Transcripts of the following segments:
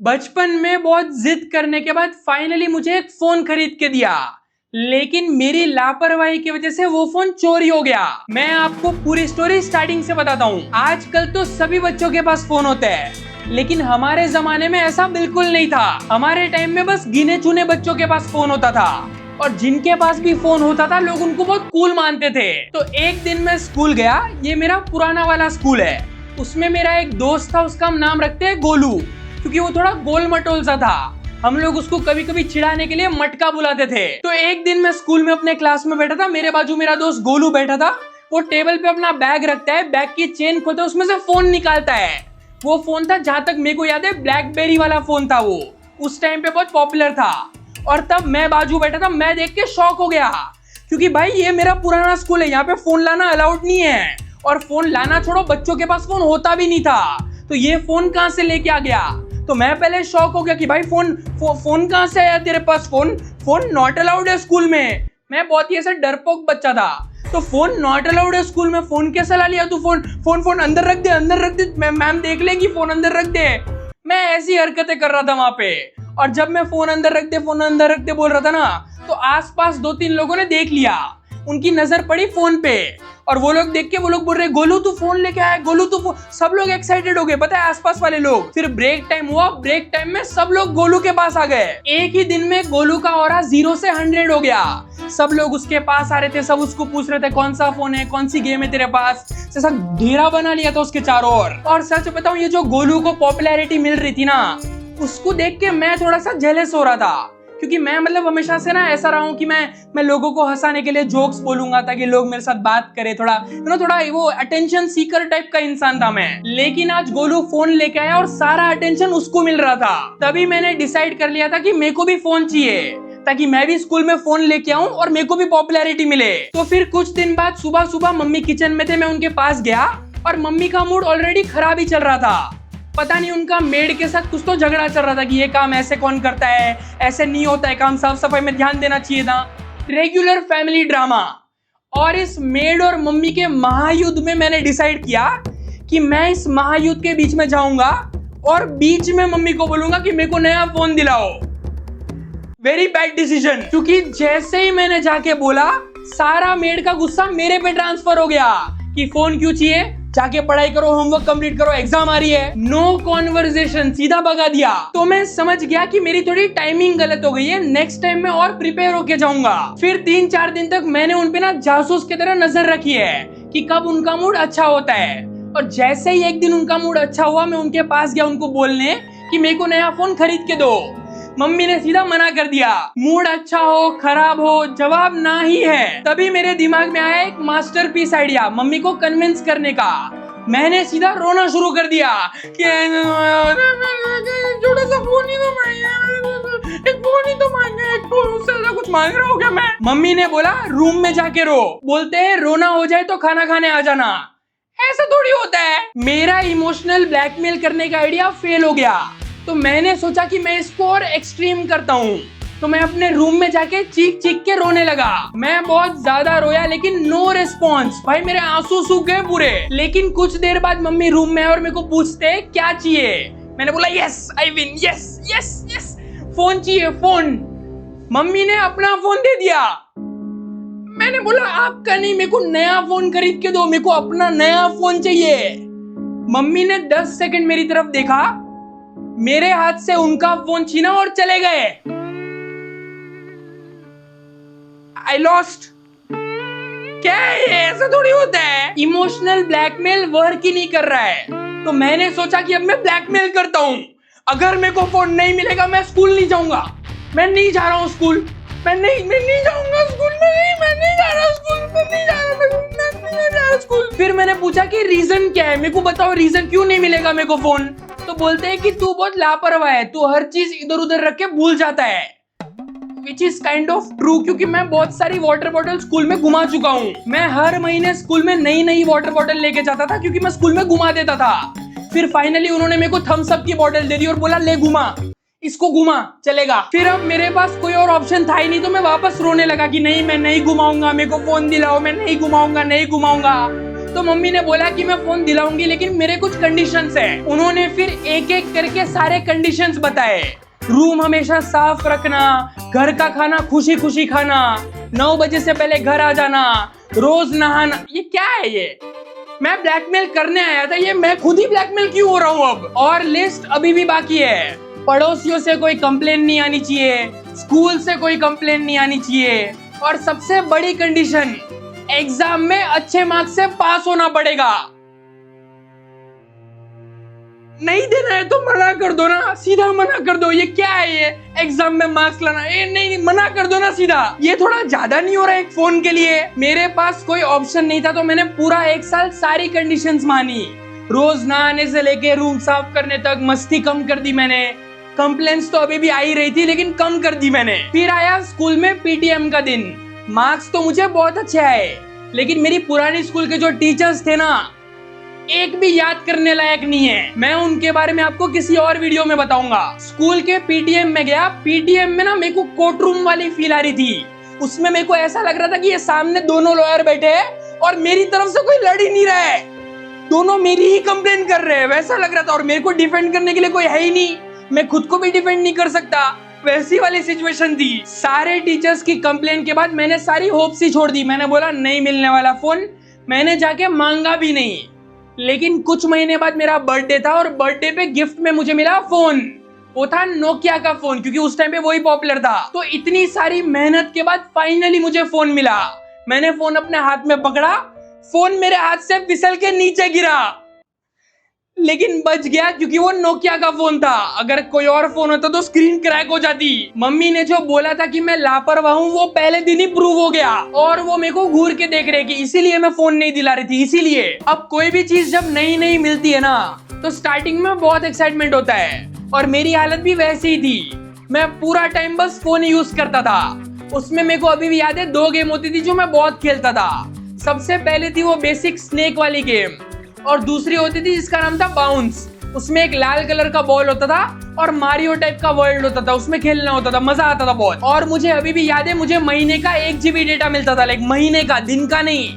बचपन में बहुत जिद करने के बाद फाइनली मुझे एक फोन खरीद के दिया, लेकिन मेरी लापरवाही की वजह से वो फोन चोरी हो गया। मैं आपको पूरी स्टोरी स्टार्टिंग से बताता हूँ। आजकल तो सभी बच्चों के पास फोन होते हैं, लेकिन हमारे जमाने में ऐसा बिल्कुल नहीं था। हमारे टाइम में बस गिने चुने बच्चों के पास फोन होता था, और जिनके पास भी फोन होता था लोग उनको बहुत कूल मानते थे। तो एक दिन मैं स्कूल गया, ये मेरा पुराना वाला स्कूल है। उसमें मेरा एक दोस्त था, उसका हम नाम रखते हैं गोलू, क्योंकि वो थोड़ा गोल मटोल सा था। हम लोग उसको कभी कभी चिढ़ाने के लिए मटका बुलाते थे। तो एक दिन मैं स्कूल में अपने क्लास में बैठा था, मेरे बाजू मेरा दोस्त गोलू बैठा था। वो टेबल पे अपना बैग रखता है, बैग की चेन खोलता है, उसमें से फोन निकालता है। वो फोन था, जहां तक मेरे को याद है, ब्लैकबेरी वाला फोन था। वो उस टाइम पे बहुत पॉपुलर था। और तब मैं बाजू बैठा था, मैं देख के शॉक हो गया, क्योंकि भाई ये मेरा पुराना स्कूल है, यहाँ पे फोन लाना अलाउड नहीं है। और फोन लाना छोड़ो, बच्चों के पास फोन होता भी नहीं था, तो ये फोन कहां से लेके आ गया। तो मैं पहले शॉक हो गया कि भाई फोन कहां से आया तेरे पास। फोन नॉट अलाउड है स्कूल में। मैं बहुत ही ऐसा डरपोक बच्चा था, तो फोन नॉट अलाउड है स्कूल में, फोन कैसे ला लिया तू। फोन अंदर रख दे, अंदर रख दे, मैम देख लेगी, फोन अंदर रख दे। मैं ऐसी हरकतें कर रहा था वहां पे। और जब मैं फोन अंदर रख दे, फोन अंदर रख दे बोल रहा था ना, तो आसपास 2-3 लोगों ने देख लिया। उनकी नजर पड़ी फोन पे, और वो लोग देख के वो लोग बोल रहे, गोलू तू फोन लेके आया, गोलू तू। सब लोग एक्साइटेड हो गए, पता है, आसपास वाले लोग। फिर ब्रेक टाइम हुआ, ब्रेक टाइम में सब लोग गोलू के पास आ गए। एक ही दिन में गोलू का ऑरा 0 से 100 हो गया। सब लोग उसके पास आ रहे थे, सब उसको पूछ रहे थे कौन सा फोन है, कौन सी गेम है तेरे पास। जैसा घेरा बना लिया था उसके चारों ओर। और सच बताऊं, ये जो गोलू को पॉपुलैरिटी मिल रही थी ना, उसको देख के मैं थोड़ा सा जेलस हो रहा था, क्योंकि मैं हमेशा से ना ऐसा रहा हूं कि मैं लोगों को हंसाने के लिए जोक्स बोलूंगा ताकि लोग मेरे साथ बात करें। थोड़ा वो अटेंशन सीकर टाइप का इंसान था मैं। लेकिन आज गोलू फोन लेके आया और सारा अटेंशन उसको मिल रहा था। तभी मैंने डिसाइड कर लिया था कि मेरे को भी फोन चाहिए, ताकि मैं भी स्कूल में फोन लेके आऊं और मेरे को भी पॉपुलैरिटी मिले। तो फिर कुछ दिन बाद सुबह सुबह मम्मी किचन में थे, मैं उनके पास गया, और मम्मी का मूड ऑलरेडी खराब ही चल रहा था। पता नहीं उनका मेड के साथ कुछ तो झगड़ा चल रहा था कि ये काम ऐसे कौन करता है, ऐसे नहीं होता है काम, साफ सफाई में ध्यान देना चाहिए था। Regular family drama. और इस मेड और मम्मी के महायुद्ध में मैंने डिसाइड किया कि मैं इस महायुद्ध के बीच में जाऊंगा और बीच में मम्मी को बोलूंगा कि मेरे को नया फोन दिलाओ। वेरी बैड डिसीजन, क्योंकि जैसे ही मैंने जाके बोला, सारा मेड का गुस्सा मेरे पे ट्रांसफर हो गया कि फोन क्यों चाहिए, जाके पढ़ाई करो, होमवर्क कंप्लीट करो, एग्जाम आ रही है। नो कॉन्वर्सेशन, सीधा भगा दिया। तो मैं समझ गया कि मेरी थोड़ी टाइमिंग गलत हो गई है, नेक्स्ट टाइम मैं और प्रिपेयर होके जाऊंगा। फिर 3-4 दिन तक मैंने उन पे ना जासूस की तरह नजर रखी है कि कब उनका मूड अच्छा होता है। और जैसे ही एक दिन उनका मूड अच्छा हुआ, मैं उनके पास गया उनको बोलने कि मेरे को नया फोन खरीद के दो। मम्मी ने सीधा मना कर दिया। मूड अच्छा हो खराब हो, जवाब ना ही है। तभी मेरे दिमाग में आया एक मास्टरपीस आइडिया मम्मी को कन्विंस करने का। मैंने सीधा रोना शुरू कर दिया कि छोटा सा फोन ही तो मांगे, एक फोन ही तो मांगे, एक फोन, उससे ज्यादा कुछ मांग रहा हूँ क्या मैं। मम्मी ने बोला रूम में जाके रो, बोलते हैं रोना हो जाए तो खाना खाने आ जाना। ऐसा थोड़ी होता है। मेरा इमोशनल ब्लैकमेल करने का आइडिया फेल हो गया, तो मैंने सोचा कि मैं इसको और एक्सट्रीम करता हूँ। तो मैं अपने रूम में जाके चीख चीख के रोने लगा। मैं बहुत ज्यादा रोया, लेकिन नो रिस्पॉन्स। भाई मेरे आंसू सूख गए पूरे। लेकिन कुछ देर बाद मम्मी रूम में और मेरे को पूछते क्या चाहिए। मैंने बोला yes I win, yes yes yes, phone चाहिए फोन। मम्मी ने अपना फोन दे दिया। मैंने बोला आपका नहीं, मेरे को नया फोन खरीद के दो, मेरे को अपना नया फोन चाहिए। मम्मी ने 10 सेकंड मेरी तरफ देखा, मेरे हाथ से उनका फोन छीना और चले गए। I lost. क्या है, ऐसा थोड़ी होता है। इमोशनल ब्लैकमेल वर्क ही नहीं कर रहा है, तो मैंने सोचा कि अब मैं ब्लैकमेल करता हूं। अगर मेरे को फोन नहीं मिलेगा, मैं स्कूल नहीं जाऊंगा। मैं नहीं जा रहा हूं स्कूल, मैं नहीं जाऊंगा स्कूल में, मैं नहीं जा रहा स्कूल, मैं नहीं जा रहा स्कूल। फिर मैंने पूछा कि रीजन क्या है, मेरे को बताओ रीजन क्यों नहीं मिलेगा मेरे को फोन। तो बोलते हैं कि तू बहुत लापरवाह है, तू हर चीज इधर उधर रख के भूल जाता है। Which is kind of true, क्योंकि मैं बहुत सारी वाटर बॉटल स्कूल में घुमा चुका हूँ। मैं हर महीने स्कूल में नई नई वाटर बॉटल लेके जाता था, क्योंकि मैं स्कूल में घुमा देता था। फिर फाइनली उन्होंने मेरे को थम्स अप की बॉटल दे दी और बोला ले घुमा, इसको घुमा, चलेगा। फिर अब मेरे पास कोई और ऑप्शन था ही नहीं, तो मैं वापस रोने लगा कि नहीं, मैं नहीं घुमाऊंगा, मेरे को फोन दिलाओ, मैं नहीं घुमाऊंगा, नहीं घुमाऊंगा। तो मम्मी ने बोला कि मैं फोन दिलाऊंगी लेकिन मेरे कुछ कंडीशंस है। उन्होंने फिर एक एक करके सारे कंडीशंस बताए। रूम हमेशा साफ रखना, घर का खाना खुशी खुशी खाना, 9 बजे से पहले घर आ जाना, रोज नहाना। ये क्या है ये? मैं ब्लैकमेल करने आया था, ये मैं खुद ही ब्लैकमेल क्यों हो रहा हूँ अब? और लिस्ट अभी भी बाकी है। पड़ोसियों से कोई कंप्लेन नहीं आनी चाहिए, स्कूल से कोई कंप्लेन नहीं आनी चाहिए, और सबसे बड़ी कंडीशन, एग्जाम में अच्छे मार्क्स से पास होना पड़ेगा। नहीं देना है तो मना कर दो ना, सीधा मना कर दो। ये क्या है ये एग्जाम में मार्क्स लाना? ये नहीं, मना कर दो ना सीधा। ये थोड़ा ज्यादा नहीं हो रहा है एक फोन के लिए? मेरे पास कोई ऑप्शन नहीं था तो मैंने पूरा 1 साल सारी कंडीशंस मानी। रोज नहाने से लेके रूम साफ करने तक मस्ती कम कर दी मैंने। कंप्लेंट्स तो अभी भी आ ही रही थी लेकिन कम कर दी मैंने। फिर आया स्कूल में पीटीएम का दिन। मार्क्स तो मुझे बहुत अच्छे आए लेकिन मेरी पुरानी स्कूल के जो टीचर्स थे ना, एक भी याद करने लायक नहीं है। मैं उनके बारे में आपको किसी और वीडियो में बताऊंगा। स्कूल के पीटीएम में गया, पीटीएम में ना मेरे को कोर्ट रूम वाली फील आ रही थी। उसमें मेरे को ऐसा लग रहा था कि ये सामने दोनों लॉयर बैठे हैं और मेरी तरफ से कोई लड़ ही नहीं रहा है, दोनों मेरी ही कंप्लेन कर रहे हैं, वैसा लग रहा था। और मेरे को डिफेंड करने के लिए कोई है ही नहीं, मैं खुद को भी डिफेंड नहीं कर सकता, वैसी वाली सिचुएशन थी। सारे टीचर्स की कंप्लेन के बाद मैंने सारी होप्स ही छोड़ दी। मैंने बोला नहीं मिलने वाला फोन। मैंने जाके मांगा भी नहीं। लेकिन कुछ महीने बाद मेरा बर्थडे था और बर्थडे पे गिफ्ट में मुझे मिला फोन। वो था नोकिया का फोन, क्योंकि उस टाइम पे वही पॉपुलर था। तो इतनी सारी मेहनत के बाद फाइनली मुझे फोन मिला। मैंने फोन अपने हाथ में पकड़ा, फोन मेरे हाथ से फिसल के नीचे गिरा, लेकिन बच गया क्योंकि वो नोकिया का फोन था। अगर कोई और फोन होता तो स्क्रीन क्रैक हो जाती। मम्मी ने जो बोला था कि मैं लापरवाह हूँ वो पहले दिन ही प्रूव हो गया, और वो मेरे को घूर के देख रहे कि इसीलिए मैं फोन नहीं दिला रही थी। इसीलिए अब कोई भी चीज जब नई नई मिलती है ना तो स्टार्टिंग में बहुत एक्साइटमेंट होता है, और मेरी हालत भी वैसी ही थी। मैं पूरा टाइम बस फोन यूज करता था। उसमें मेरे को अभी भी याद है 2 गेम होती थी जो मैं बहुत खेलता था। सबसे पहले थी वो बेसिक स्नेक वाली गेम, और दूसरी होती थी जिसका नाम था बाउंस। उसमें एक लाल कलर का बॉल होता था और मारियो टाइप का वर्ल्ड होता था, उसमें खेलना होता था, मजा आता था बहुत। और मुझे अभी भी याद है, मुझे महीने का 1 GB डेटा मिलता था, लाइक महीने का, दिन का नहीं,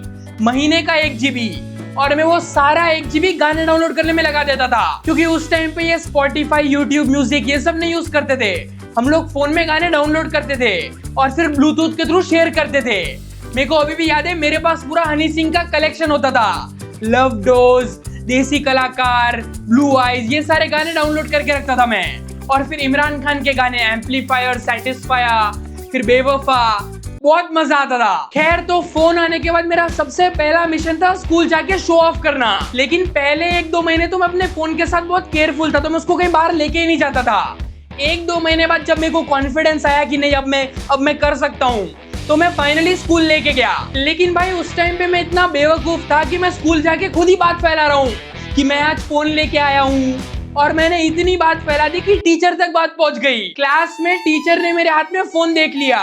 महीने का 1 GB। और मैं वो सारा 1 GB गाने डाउनलोड करने में लगा देता था, क्योंकि उस टाइम पे ये स्पॉटिफाई, यूट्यूब म्यूजिक ये सब नहीं यूज करते थे। हम लोग फोन में गाने डाउनलोड करते थे और फिर ब्लूटूथ के थ्रू शेयर करते थे। मेरे को अभी भी याद है, मेरे पास पूरा हनी सिंह का कलेक्शन होता था। लव डोज, देसी कलाकार, ब्लू आइज, ये सारे गाने डाउनलोड करके रखता था मैं। और फिर इमरान खान के गाने, एम्पलीफायर, सैटिस्फायर, फिर बेवफा, बहुत मजा आता था। खैर, तो फोन आने के बाद मेरा सबसे पहला मिशन था स्कूल जाके शो ऑफ करना। लेकिन पहले 1-2 महीने तो मैं अपने फोन के साथ बहुत केयरफुल था, तो मैं उसको कहीं बाहर लेके ही नहीं जाता था। 1-2 महीने बाद जब मेरे को कॉन्फिडेंस आया कि नहीं अब मैं कर सकता हूँ, तो मैं फाइनली स्कूल लेके गया। लेकिन भाई उस टाइम पे मैं इतना बेवकूफ था कि मैं स्कूल जाके खुद ही बात फैला रहा हूँ कि मैं आज फोन लेके आया हूँ, और मैंने इतनी बात फैला दी कि टीचर तक बात पहुंच गई। क्लास में टीचर ने मेरे हाथ में फोन देख लिया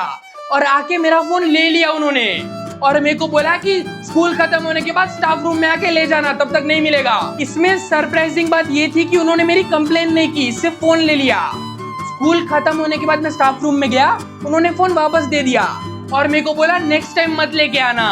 और आके मेरा फोन ले लिया उन्होंने, और मेरे को बोला कि स्कूल खत्म होने के बाद स्टाफ रूम में आके ले जाना, तब तक नहीं मिलेगा। इसमें सरप्राइजिंग बात ये थी कि उन्होंने मेरी कंप्लेन नहीं की, सिर्फ फोन ले लिया। स्कूल खत्म होने के बाद मैं स्टाफ रूम में गया, उन्होंने फोन वापस दे दिया और मेरे को बोला नेक्स्ट टाइम मत लेके आना।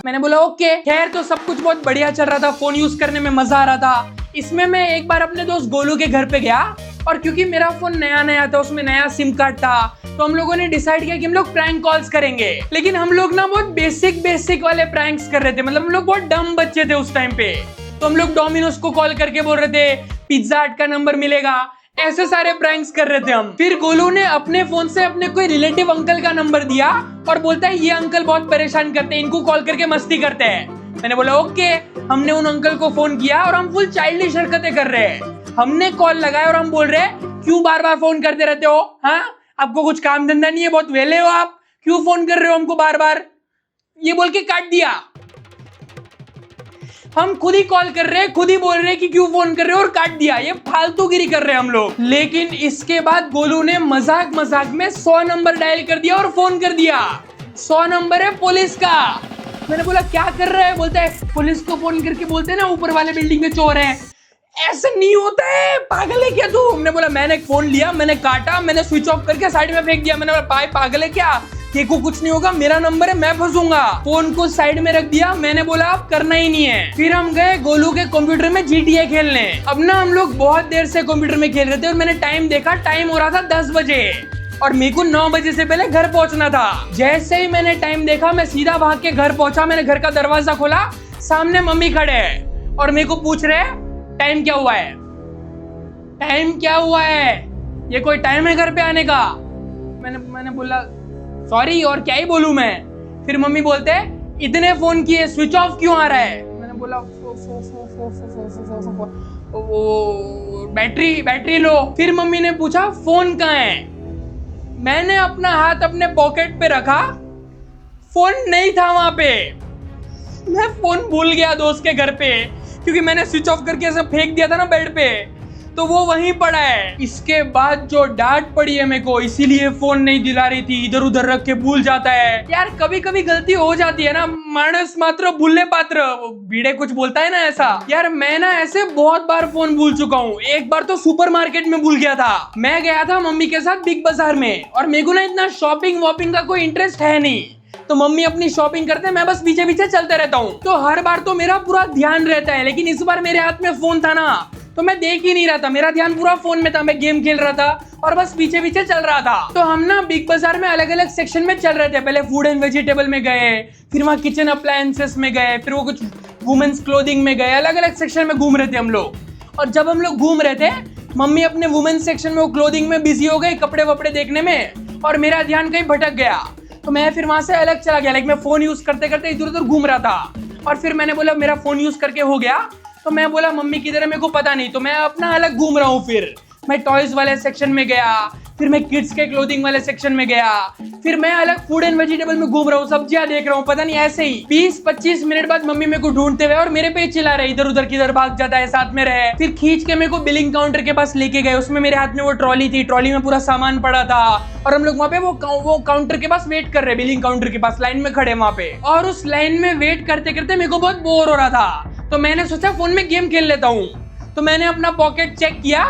मैंने बोला ओके। खैर, तो सब कुछ बहुत बढ़िया चल रहा था, फोन यूज करने में मजा आ रहा था। इसमें मैं एक बार अपने दोस्त गोलू के घर पे गया, और क्योंकि मेरा फोन नया नया था, उसमें नया सिम कार्ड था, तो हम लोगों ने डिसाइड किया कि हम लोग प्रैंक कॉल्स करेंगे। लेकिन हम लोग ना बहुत बेसिक वाले प्रैंक्स कर रहे थे, मतलब हम लोग बहुत डम बच्चे थे उस टाइम पे। तो हम लोग डोमिनोज को कॉल करके बोल रहे थे पिज्जा हट का नंबर मिलेगा, ऐसे सारे प्रैंक्स कर रहे थे हम। फिर गोलू ने अपने फोन से अपने कोई रिलेटिव अंकल का नंबर दिया और बोलता है ये अंकल बहुत परेशान करते हैं, इनको कॉल करके मस्ती करते हैं। मैंने बोला ओके। हमने उन अंकल को फोन किया और हम फुल चाइल्डिश हरकतें कर रहे हैं। हमने कॉल लगाया और हम बोल रहे हैं क्यों बार बार फोन करते रहते हो, हाँ आपको कुछ काम धंधा नहीं है, बहुत वेले हो आप, क्यों फोन कर रहे हो हमको बार बार, ये बोल के काट दिया। हम खुद ही कॉल कर रहे हैं, खुद ही बोल रहे हैं कि क्यों फोन कर रहे हो, और काट दिया। ये फालतूगिरी कर रहे हैं हम लोग। लेकिन इसके बाद गोलू ने मजाक में 100 नंबर डायल कर दिया और फोन कर दिया। 100 नंबर है पुलिस का। मैंने बोला क्या कर रहा है, बोलता है पुलिस को फोन करके बोलते हैं ना ऊपर वाले बिल्डिंग में चोर है। ऐसा नहीं होता है, पागल है क्या तू। हमने बोला मैंने फोन लिया, मैंने काटा, मैंने स्विच ऑफ करके साइड में फेंक दिया। मैंने बोला भाई पागल है क्या, तेरे को कुछ नहीं होगा, मेरा नंबर है, मैं फंसूंगा। फोन को साइड में रख दिया। मैंने बोला अब करना ही नहीं है। फिर हम गए गोलू के कंप्यूटर में GTA खेलने। अब ना हम लोग बहुत देर से कंप्यूटर में खेल रहे थे और मैंने टाइम देखा, टाइम हो रहा था 10 बजे और मेरे को 9 बजे से पहले घर पहुंचना था। जैसे ही मैंने टाइम देखा मैं सीधा भाग के घर पहुंचा। मैंने घर का दरवाजा खोला, सामने मम्मी खड़े हैं और मेरे को पूछ रहे टाइम क्या हुआ है, टाइम क्या हुआ है, ये कोई टाइम है घर पे आने का। मैंने बोला सॉरी, और क्या ही बोलूं मैं। फिर मम्मी बोलते इतने फोन किए, स्विच ऑफ क्यों आ रहा है। मैंने बोला बैटरी लो। फिर मम्मी ने पूछा फोन कहाँ है। मैंने अपना हाथ अपने पॉकेट पे रखा, फोन नहीं था वहां पे। मैं फोन भूल गया दोस्त के घर पे, क्योंकि मैंने स्विच ऑफ करके ऐसा फेंक दिया था ना बेड पे, तो वो वहीं पड़ा है। इसके बाद जो डांट पड़ी है मेरे को, इसीलिए फोन नहीं दिला रही थी, इधर उधर रख के भूल जाता है। यार कभी कभी गलती हो जाती है ना, मानस मात्र भूले पात्र, भीड़े कुछ बोलता है ना ऐसा। यार मैं ना ऐसे बहुत बार फोन भूल चुका हूँ। एक बार तो सुपरमार्केट में भूल गया था। मैं गया था मम्मी के साथ बिग बाजार में, और मेरे को ना इतना शॉपिंग वॉपिंग का कोई इंटरेस्ट है नहीं, तो मम्मी अपनी शॉपिंग करते हैं, मैं बस पीछे पीछे चलते रहता हूँ। तो हर बार तो मेरा पूरा ध्यान रहता है, लेकिन इस बार मेरे हाथ में फोन था ना, तो मैं देख ही नहीं रहा था, मेरा ध्यान पूरा फोन में था। मैं गेम खेल रहा था और बस पीछे पीछे चल रहा था। तो हम ना बिग बाजार में अलग अलग सेक्शन में चल रहे थे। पहले फूड एंड वेजिटेबल में गए, फिर वहाँ किचन अप्लायंसेस में गए, फिर वो कुछ वुमेन्स क्लोथिंग में गए। अलग अलग सेक्शन में घूम रहे थे हम लोग। और जब हम लोग घूम रहे थे, मम्मी अपने वुमेन्स सेक्शन में वो क्लोथिंग में बिजी हो गई, कपड़े वपड़े देखने में, और मेरा ध्यान कहीं भटक गया। तो मैं फिर वहां से अलग चला गया। लाइक मैं फोन यूज करते करते इधर उधर घूम रहा था। और फिर मैंने बोला मेरा फोन यूज करके हो गया, तो मैं बोला मम्मी किधर है मेरे को पता नहीं। तो मैं अपना अलग घूम रहा हूँ। फिर मैं टॉयज वाले सेक्शन में गया, फिर मैं किड्स के क्लोथिंग वाले सेक्शन में गया, फिर मैं अलग फूड एंड वेजिटेबल में घूम रहा हूँ, सब्जियां देख रहा हूँ। पता नहीं ऐसे ही 20-25 मिनट बाद मम्मी मेरे को ढूंढते हुए और मेरे पे चिल्ला रहे, इधर उधर किधर भाग जाता है, साथ में रहे। फिर खींच के मेरे को बिलिंग काउंटर के पास लेके गए। उसमें मेरे हाथ में वो ट्रॉली थी, ट्रॉली में पूरा सामान पड़ा था, और हम लोग वहाँ पे वो काउंटर के पास वेट कर रहे, बिलिंग काउंटर के पास लाइन में खड़े वहाँ पे। और उस लाइन में वेट करते करते मेरे को बहुत बोर हो रहा था, तो मैंने सोचा फोन में गेम खेल लेता हूँ। तो मैंने अपना पॉकेट चेक किया,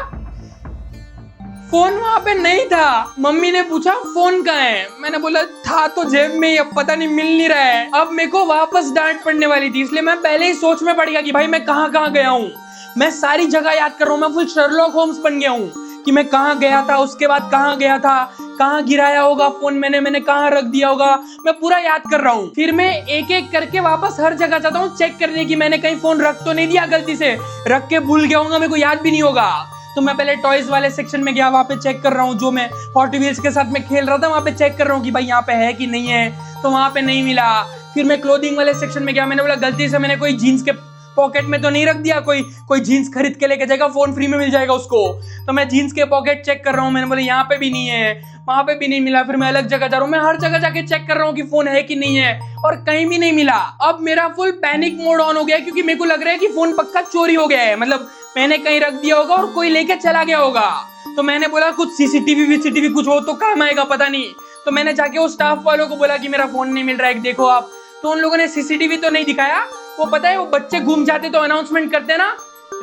फोन वहां पे नहीं था। मम्मी ने पूछा फोन कहाँ है। मैंने बोला था तो जेब में ही, अब पता नहीं मिल नहीं रहा है। अब मेरे को वापस डांट पड़ने वाली थी, इसलिए मैं पहले ही सोच में पड़ गया कि भाई मैं कहाँ कहाँ गया हूँ। मैं सारी जगह याद कर रहा हूँ, मैं फुल शर्लॉक होम्स बन गया हूँ कि मैं कहाँ गया था, उसके बाद कहाँ गया था, कहाँ गिराया होगा फोन, मैंने कहाँ रख दिया होगा, मैं पूरा याद कर रहा हूँ। फिर मैं एक एक करके वापस हर जगह जाता हूँ चेक करने की मैंने कहीं फोन रख तो नहीं दिया, गलती से रख के भूल गया हूँ, मेरे को याद भी नहीं होगा। तो मैं पहले टॉयज वाले सेक्शन में गया, वहाँ पे चेक कर रहा हूँ, जो मैं हॉट व्हील्स के साथ में खेल रहा था वहाँ पे चेक कर रहा हूँ कि भाई यहाँ पे है कि नहीं है, तो वहाँ पे नहीं मिला। फिर मैं क्लोथिंग वाले सेक्शन में गया, मैंने बोला गलती से मैंने कोई जीन्स के पॉकेट में तो नहीं रख दिया, कोई जीन्स खरीद के लेके जाएगा, फोन फ्री में मिल जाएगा उसको। तो मैं जीन्स के पॉकेट चेक कर रहा हूँ, मैंने बोला यहाँ पे भी नहीं है, वहां पे भी नहीं मिला। फिर मैं अलग जगह जा रहा हूँ, मैं हर जगह जाके चेक कर रहा हूँ कि फोन है कि नहीं है, और कहीं भी नहीं मिला। अब मेरा फुल पैनिक मोड ऑन हो गया, क्योंकि मेरे को लग रहा है कि फोन पक्का चोरी हो गया है, मतलब मैंने कहीं रख दिया होगा और कोई लेके चला गया होगा। तो मैंने बोला कुछ सीसीटीवी कुछ हो तो काम आएगा, पता नहीं। तो मैंने जाके वो स्टाफ वालों को बोला कि मेरा फोन नहीं मिल रहा है, देखो आप। तो उन लोगों ने सीसीटीवी तो नहीं दिखाया, वो पता है वो बच्चे घूम जाते तो अनाउंसमेंट करते ना,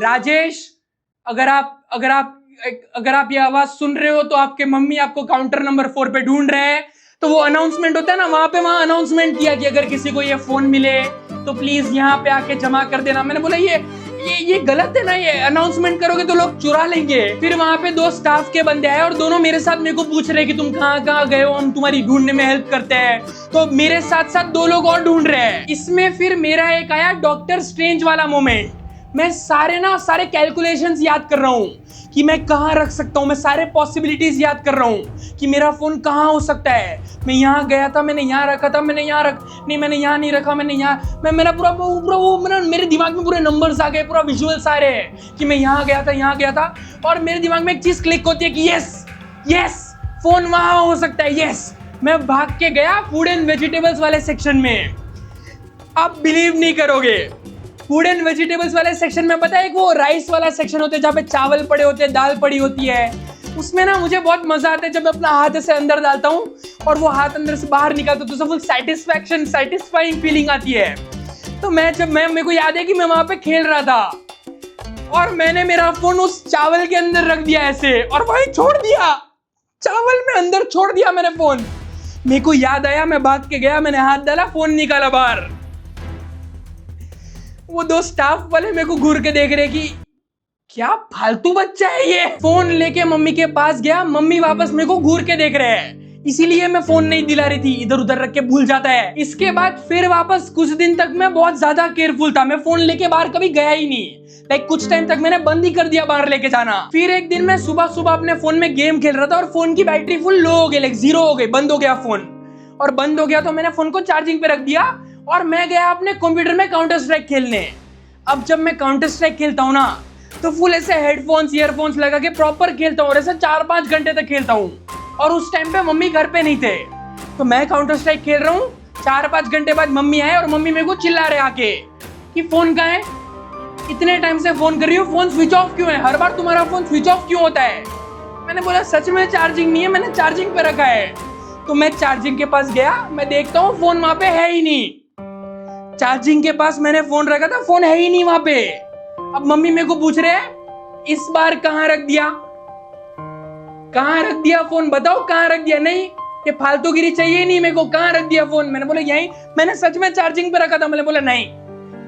राजेश अगर आप ये आवाज सुन रहे हो तो आपके मम्मी आपको काउंटर नंबर 4 पे ढूंढ रहे हैं। तो वो अनाउंसमेंट होता है ना, वहां अनाउंसमेंट किया कि अगर किसी को ये फोन मिले तो प्लीज यहाँ पे आके जमा कर देना। मैंने बोला ये गलत है ना, ये अनाउंसमेंट करोगे तो लोग चुरा लेंगे। फिर वहां पे 2 स्टाफ के बंदे आए और दोनों मेरे साथ मेरे को पूछ रहे कि तुम कहाँ गए हो, हम तुम्हारी ढूंढने में हेल्प करते हैं। तो मेरे साथ साथ 2 लोग और ढूंढ रहे हैं। इसमें फिर मेरा एक आया डॉक्टर स्ट्रेंज वाला मोमेंट। मैं सारे कैलकुलेशंस याद कर रहा हूँ कि मैं कहाँ रख सकता हूँ, मैं सारे पॉसिबिलिटीज याद कर रहा हूँ कि मेरा फोन कहाँ हो सकता है। मैं यहाँ गया था, मैंने यहाँ रखा था, मैंने यहाँ नहीं रखा, मैंने यहाँ मेरा पूरा मेरे दिमाग में पूरे नंबर्स आ गए, पूरा विजुअल्स आ रहे हैं कि मैं यहाँ गया था। और मेरे दिमाग में एक चीज क्लिक होती है कि यस फोन वहां हो सकता है। यस, मैं भाग के गया फूड एंड वेजिटेबल्स वाले सेक्शन में। आप बिलीव नहीं करोगे, फूड एंड वेजिटेबल्स वाले सेक्शन में पता है एक वो राइस वाला सेक्शन होता है जहाँ पे चावल पड़े होते हैं, दाल पड़ी होती है। उसमें ना मुझे बहुत मजा आता है जब मैं अपना हाथ ऐसे अंदर डालता हूँ और वो हाथ अंदर से बाहर निकालता हूँ, तो फुल सेटिस्फाइंग फीलिंग आती है। तो मेरे को याद है कि मैं वहां पे खेल रहा था और मैंने मेरा फोन उस चावल के अंदर रख दिया ऐसे, और वही छोड़ दिया, चावल में अंदर छोड़ दिया मैंने फोन। मेरे को याद आया, मैं भाग के गया, मैंने हाथ डाला, फोन निकाला बाहर। वो दो स्टाफ वाले मेरे को घूर के देख रहे कि क्या फालतू बच्चा है ये। फोन लेके मम्मी के पास गया, मम्मी वापस मेरे को घूर के देख रहे हैं, इसीलिए मैं फोन नहीं दिला रही थी, इधर उधर रख के भूल जाता है। इसके बाद फिर वापस कुछ दिन तक मैं बहुत ज्यादा केयरफुल था, मैं फोन लेके बाहर कभी गया ही नहीं। कुछ टाइम तक मैंने बंद ही कर दिया बाहर लेके जाना। फिर एक दिन मैं सुबह सुबह अपने फोन में गेम खेल रहा था और फोन की बैटरी फुल लो हो गई, 0 हो गई, बंद हो गया फोन। और बंद हो गया तो मैंने फोन को चार्जिंग पे रख दिया और मैं गया अपने कंप्यूटर में काउंटर स्ट्राइक खेलने। अब जब मैं काउंटर स्ट्राइक खेलता हूँ ना तो फुल ऐसे हेडफोन्स ईयरफोन्स लगा के प्रॉपर खेलता हूँ और ऐसे 4-5 घंटे तक खेलता हूँ। और उस टाइम पे मम्मी घर पे नहीं थे, तो मैं काउंटर स्ट्राइक खेल रहा हूँ। 4-5 घंटे बाद मम्मी आए और मम्मी मेरे को चिल्ला रहे आके कि फोन कहाँ है, इतने टाइम से फोन कर रही हूँ, फोन स्विच ऑफ क्यों है, हर बार तुम्हारा फोन स्विच ऑफ क्यों होता है। मैंने बोला सच में चार्जिंग नहीं है, मैंने चार्जिंग पे रखा है। तो मैं चार्जिंग के पास गया, मैं देखता हूँ फोन वहां पे है ही नहीं। चार्जिंग के पास मैंने फोन रखा था, फोन है ही नहीं वहां पे। अब मम्मी मेरे को पूछ रहे हैं इस बार कहाँ रख दिया, कहाँ रख दिया फोन, बताओ कहाँ रख दिया। नहीं, ये फालतूगिरी चाहिए नहीं मेरे को, कहाँ रख दिया फोन। मैंने बोला यहीं, मैंने सच में चार्जिंग पे रखा था। मैंने बोला नहीं,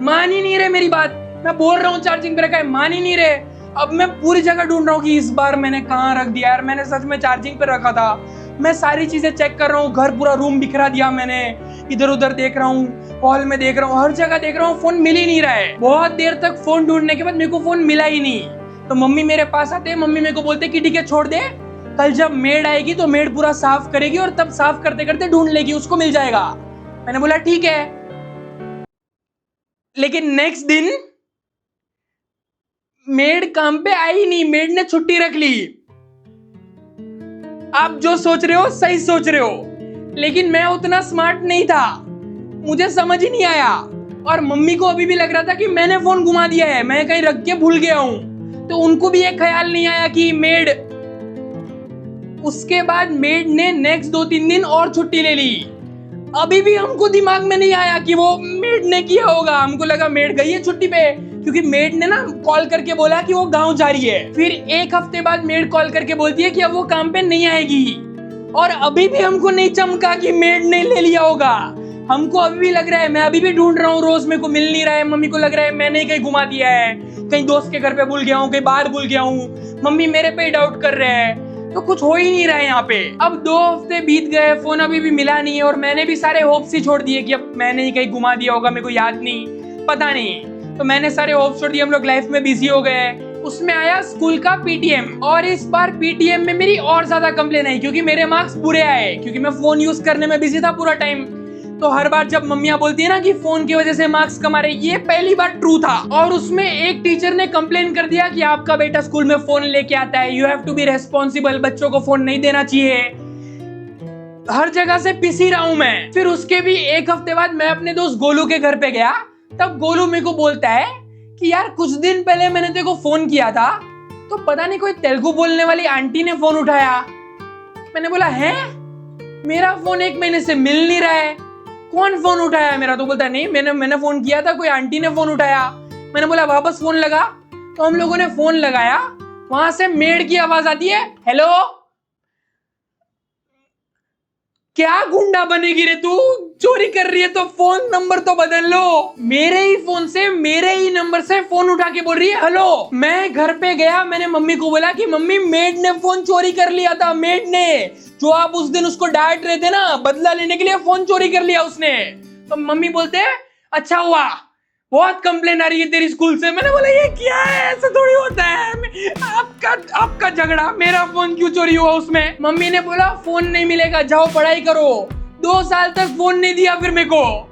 मान ही नहीं रहे मेरी बात, मैं बोल रहा हूँ चार्जिंग पे रखा है, मान ही नहीं रहे। अब मैं पूरी जगह ढूंढ रहा हूँ कि इस बार मैंने कहाँ रख दिया यार, मैंने सच में चार्जिंग पे रखा था। मैं सारी चीजें चेक कर रहा हूँ, घर पूरा रूम बिखरा दिया मैंने, इधर उधर देख रहा हूँ, हॉल में देख रहा हूँ, हर जगह देख रहा हूँ, फोन मिल ही नहीं रहा है। बहुत देर तक फोन ढूंढने के बाद मेरे को फोन मिला ही नहीं। तो मम्मी मेरे पास आते, मम्मी मेरे को बोलते कि ठीक है छोड़ दे, कल जब मेड आएगी तो मेड पूरा साफ करेगी और तब साफ करते करते ढूंढ लेगी, उसको मिल जाएगा। मैंने बोला ठीक है। लेकिन नेक्स्ट दिन मेड काम पे आई नहीं, मेड ने छुट्टी रख ली। आप जो सोच रहे हो सही सोच रहे हो, लेकिन मैं उतना स्मार्ट नहीं था, मुझे समझ ही नहीं आया। और मम्मी को अभी भी लग रहा था कि मैंने फोन घुमा दिया है, मैं कहीं रख के भूल गया हूं। तो उनको भी एक ख्याल नहीं आया कि मेड। उसके बाद मेड ने नेक्स्ट 2-3 दिन और छुट्टी ले ली। अभी भी हमको दिमाग में नहीं आया कि वो मेड ने किया होगा, हमको लगा मेड गई है छुट्टी पे, क्योंकि मेड ने ना कॉल करके बोला कि वो गांव जा रही है। फिर एक हफ्ते बाद मेड कॉल करके बोलती है कि अब वो काम पे नहीं आएगी। और अभी भी हमको नहीं चमका कि मेड ने ले लिया होगा। हमको अभी भी लग रहा है, मैं अभी भी ढूंढ रहा हूँ, रोज मेरे को मिल नहीं रहा है। मम्मी को लग रहा है मैंने कहीं घुमा दिया है, कहीं दोस्त के घर पे भूल गया हूँ, कहीं बाहर भूल गया हूँ। मम्मी मेरे पे डाउट कर रहे हैं, तो कुछ हो ही नहीं रहा है यहाँ पे। अब 2 हफ्ते बीत गए, फोन अभी भी मिला नहीं है और मैंने भी सारे होप्स ही छोड़ दिए कि अब मैंने ही कहीं घुमा दिया होगा, मेरे को याद नहीं, पता नहीं। तो मैंने सारे होप्स छोड़ दिए, हम लोग लाइफ में बिजी हो गए। उसमें आया स्कूल का पीटीएम, और इस बार पीटीएम में मेरी और ज्यादा कंप्लेन आई क्योंकि मेरे मार्क्स बुरे आए, क्योंकि मैं फोन यूज करने में बिजी था पूरा टाइम। तो हर बार जब मम्मियाँ बोलती है ना कि फोन की वजह से मार्क्स कम आ रहे, ये पहली बार ट्रू था। और उसमें एक टीचर ने कंप्लेन कर दिया कि आपका बेटा स्कूल में फोन लेके आता है, you have to be responsible, बच्चों को फोन नहीं देना चाहिए। हर जगह से पिसी रहा हूं मैं। फिर उसके भी एक हफ्ते बाद मैं अपने दोस्त गोलू के घर पे गया, तब गोलू मेरे को बोलता है कि यार कुछ दिन पहले मैंने तेरे को फोन किया था, तो पता नहीं कोई तेलुगु बोलने वाली आंटी ने फोन उठाया। मैंने बोला है, मेरा फोन 1 महीने से मिल नहीं रहा है, कौन फोन उठाया मेरा। तो बोलता नहीं, मैंने फोन किया था, कोई आंटी ने फोन उठाया। मैंने बोला वापस फोन लगा, तो हम लोगों ने फोन लगाया, वहां से मेड की आवाज आती है, हेलो। क्या गुंडा बनेगी रे तू, चोरी कर रही है तो फोन नंबर तो बदल लो। मेरे ही फोन से, मेरे ही नंबर से फोन उठा के बोल रही है हेलो। मैं घर पे गया, मैंने मम्मी को बोला कि मम्मी मेड ने फोन चोरी कर लिया था, मेड ने, जो आप उस दिन उसको डांट रहे थे ना, बदला लेने के लिए फोन चोरी कर लिया उसने। तो मम्मी बोलते हैं अच्छा हुआ, बहुत कंप्लेन आ रही है तेरी स्कूल से। मैंने बोला ये क्या है, ऐसा थोड़ी होता है, आपका झगड़ा, मेरा फोन क्यों चोरी हुआ उसमें। मम्मी ने बोला फोन नहीं मिलेगा, जाओ पढ़ाई करो। 2 साल तक फोन नहीं दिया फिर मेरे को।